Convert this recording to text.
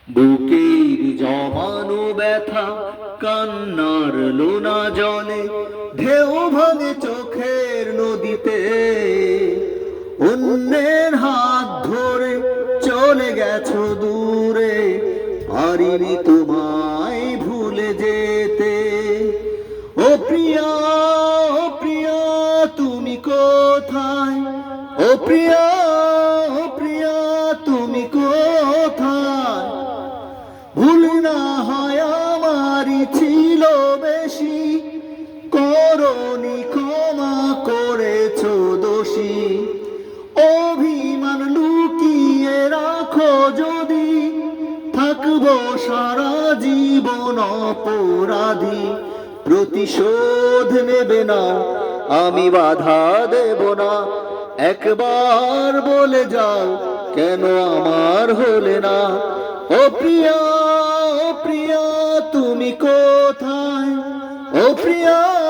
বুকের জমানো ব্যথা কান্নার লোনা জলে ঢেউ ভাঙে চোখের নদীতে। অন্যের হাত ধরে চলে গেছো দূরে, পারিনি তোমায় ভুলে যেতে। ও প্রিয়া, ও প্রিয়া তুমি কোথায়? ও প্রিয়া, ও প্রিয়া তুমি কোথায়? ভুল না হয় আমারই ছিল বেশি, করনি ক্ষমা করেছো দোষী। অভিমান লুকিয়ে রাখো যদি, থাকবো সারা জীবন অপরাধী। প্রতিশোধ নেবে না, আমি বাধা দেব না। একবার বলে যাও কেন আমার হলে না। ও প্রিয়া, ও প্রিয়া তুমি কোথায়? ও প্রিয়া।